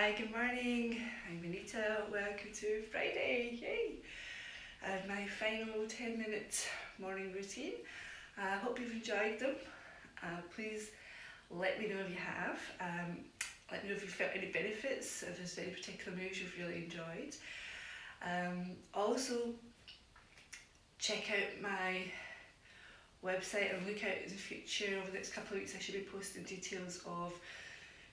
Hi, good morning. I'm Anita. Welcome to Friday. Yay! And my final 10-minute morning routine. I hope you've enjoyed them. Please let me know if you have. Let me know if you felt any benefits, if there's any particular moves you've really enjoyed. Also, check out my website and look out in the future. Over the next couple of weeks I should be posting details of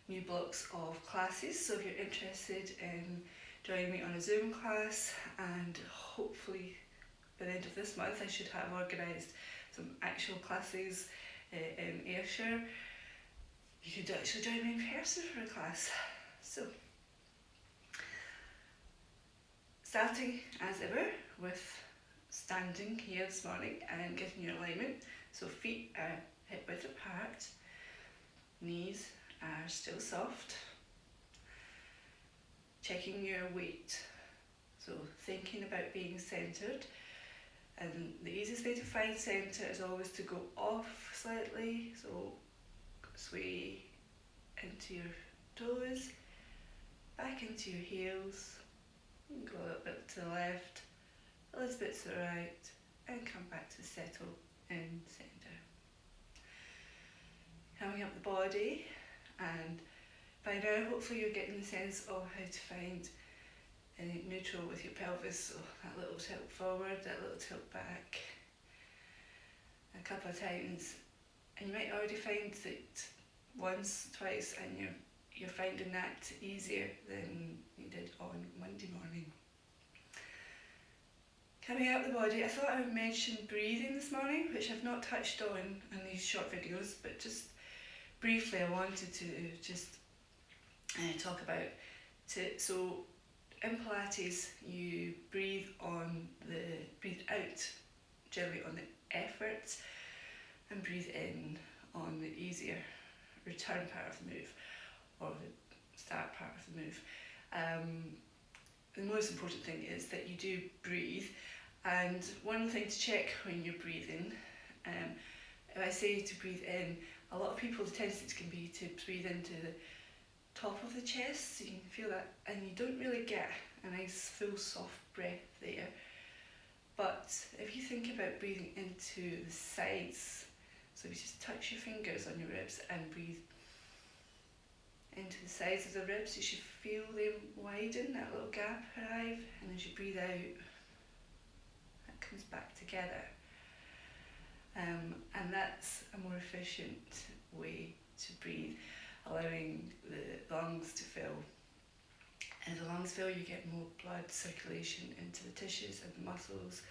new blocks of classes, so if you're interested in joining me on a Zoom class, and hopefully by the end of this month I should have organised some actual classes in Ayrshire, you could actually join me in person for a class. So, starting as ever with standing here this morning and getting your alignment. So feet are hip width apart, knees are still soft. Checking your weight, so thinking about being centred, and the easiest way to find centre is always to go off slightly, so sway into your toes, back into your heels, go a little bit to the left, a little bit to the right, and come back to settle in centre. Coming up the body, and by now hopefully you're getting the sense of how to find neutral with your pelvis, so that little tilt forward, that little tilt back, a couple of times, and you might already find that once, twice, and you're finding that easier than you did on Monday morning. Coming up the body, I thought I would mention breathing this morning, which I've not touched on in these short videos, but just briefly I wanted to just talk about it. So in Pilates you breathe out generally on the effort, and breathe in on the easier return part of the move, or the start part of the move. The most important thing is that you do breathe, and one thing to check when you're breathing, if I say to breathe in, a lot of people the tendency can be to breathe into the top of the chest, so you can feel that, and you don't really get a nice full soft breath there. But if you think about breathing into the sides, so if you just touch your fingers on your ribs and breathe into the sides of the ribs, you should feel them widen, that little gap arrive, and as you breathe out, that comes back together. And that's a more efficient way to breathe, allowing the lungs to fill. As the lungs fill, you get more blood circulation into the tissues and the muscles,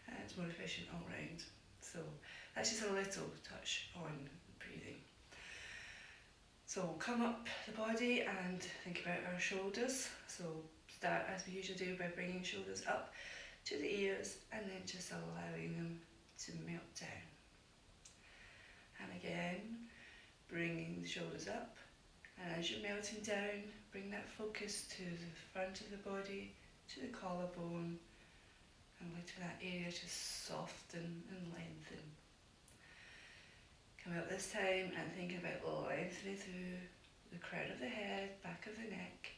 and it's more efficient all round. So that's just a little touch on breathing. So we'll come up the body and think about our shoulders. So start as we usually do by bringing shoulders up to the ears, and then just allowing them to melt down. And again, bringing the shoulders up, and as you're melting down, bring that focus to the front of the body, to the collarbone, and let that area just soften and lengthen. Come out this time and think about lengthening through the crown of the head, back of the neck,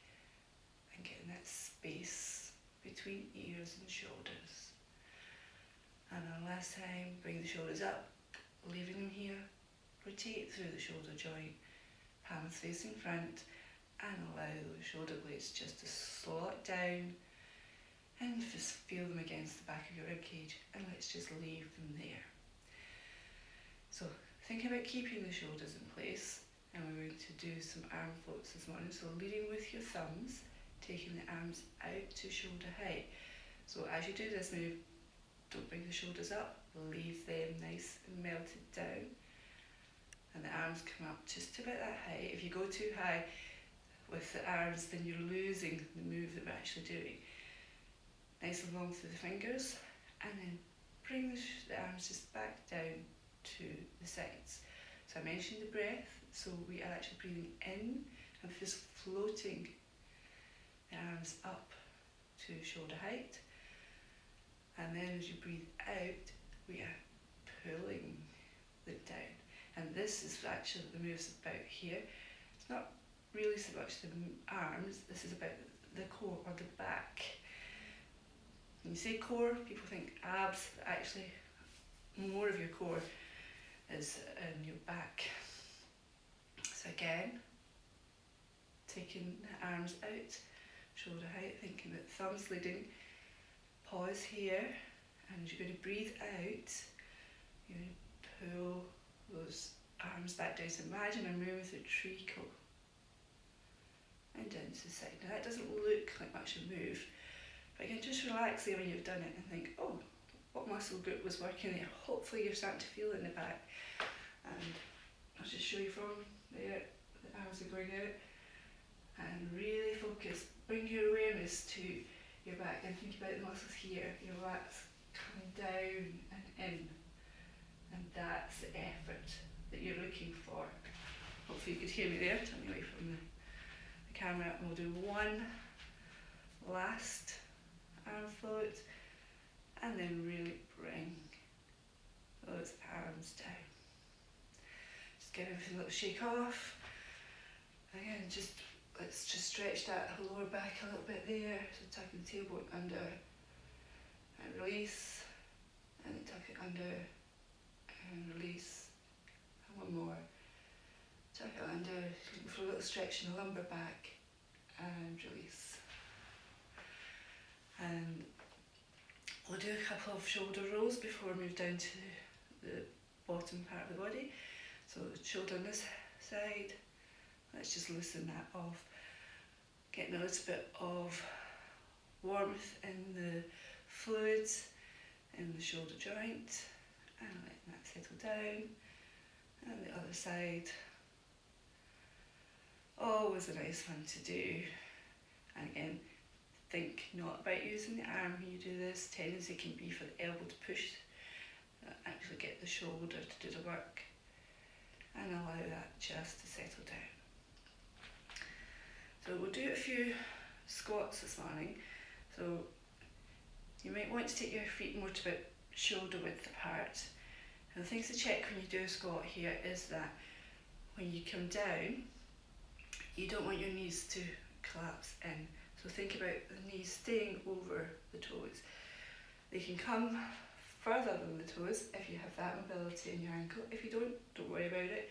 and getting that space between ears and shoulders. And our last time, bring the shoulders up, leaving them here, rotate through the shoulder joint, palms facing front, and allow those shoulder blades just to slot down, and just feel them against the back of your ribcage, and let's just leave them there. So think about keeping the shoulders in place, and we're going to do some arm floats this morning. So leading with your thumbs, taking the arms out to shoulder height. So as you do this move, don't bring the shoulders up, leave them nice and melted down, and the arms come up just about that height. If you go too high with the arms, then you're losing the move that we're actually doing. Nice and long through the fingers, and then bring the arms just back down to the sides. So I mentioned the breath, so we are actually breathing in and just floating the arms up to shoulder height, and then as you breathe out, we are pulling them down. And this is actually the move's about here. It's not really so much the arms, this is about the core or the back. When you say core, people think abs, but actually more of your core is in your back. So again, taking the arms out, shoulder height, thinking that thumbs leading, pause here, and you're going to breathe out, you're going to pull those arms back down. So imagine I'm moving through treacle and down to the side. Now that doesn't look like much of a move, but again, just relax there when you've done it and think, oh, what muscle group was working there? Hopefully you're starting to feel it in the back. And I'll just show you from there, the arms are going out. And really focus, bring your awareness to your back and think about the muscles here, your lats coming down and in. And that's the effort that you're looking for. Hopefully you could hear me there, turn me away from the camera, and we'll do one last arm float and then really bring those arms down. Just get everything a little shake off. Again, let's just stretch that lower back a little bit there. So tuck the tailbone under and release, and then tuck it under and release. And one more. Tuck it under, looking for a little stretch in the lumbar back and release. And we'll do a couple of shoulder rolls before we move down to the bottom part of the body. So shoulder on this side, let's just loosen that off. Getting a little bit of warmth in the fluids in the shoulder joint, and letting that settle down. And the other side. Always a nice one to do. And again, think not about using the arm when you do this. Tendency can be for the elbow to push, actually get the shoulder to do the work, and allow that just to settle down. So we'll do a few squats this morning. So you might want to take your feet more to about shoulder width apart. And the things to check when you do a squat here is that when you come down, you don't want your knees to collapse in. So think about the knees staying over the toes. They can come further than the toes if you have that mobility in your ankle. If you don't worry about it.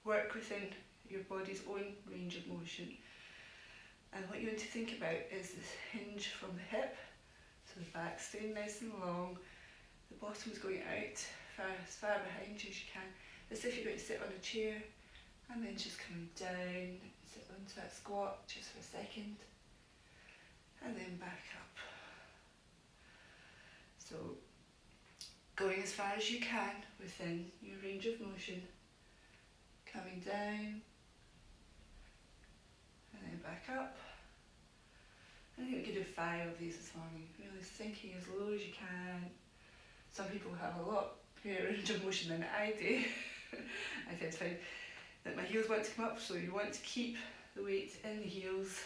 Work within your body's own range of motion. And what you want to think about is this hinge from the hip. So the back staying nice and long. The bottom is going out as far behind you as you can. As if you're going to sit on a chair, and then just coming down, sit onto that squat just for a second, and then back up. So going as far as you can within your range of motion, coming down, and then back up. I think we could do 5 of these this morning, really sinking as low as you can. Some people have a lot more range of motion than I do. I tend to find that my heels want to come up, so you want to keep the weight in the heels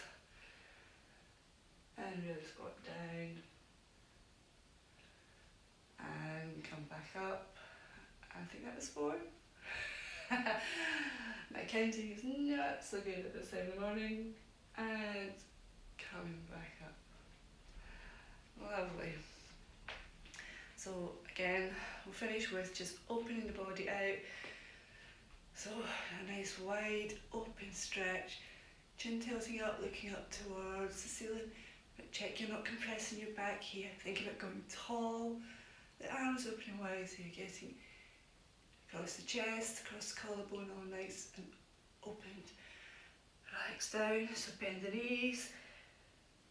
and really squat down and come back up. I think that was 4. My counting is not so good at this time of the morning, and coming back up. Lovely. So again, we'll finish with just opening the body out. So a nice wide open stretch, chin tilting up, looking up towards the ceiling, but check you're not compressing your back here. Think about going tall, the arms opening wide so you're getting across the chest, across the collarbone, all nice and opened. Relax down, so bend the knees,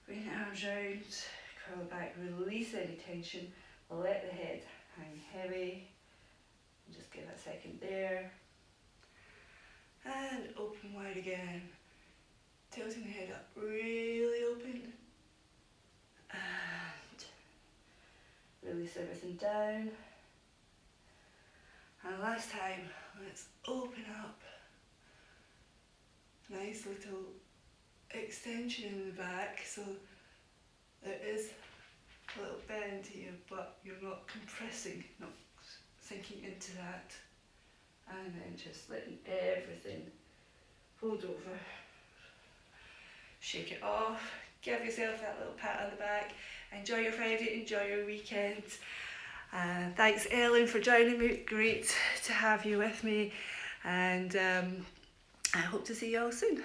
bring the arms round, curl back, release any tension, let the head hang heavy, just give it a second there. And open wide again, tilting the head up, really open, and release everything down. And last time, let's open up, nice little extension in the back, so there is a little bend here, but you're not compressing, not sinking into that. And then just letting everything fold over shake it off, give yourself that little pat on the back, enjoy your Friday, enjoy your weekend. Thanks Ellen for joining me, great to have you with me, and I hope to see you all soon.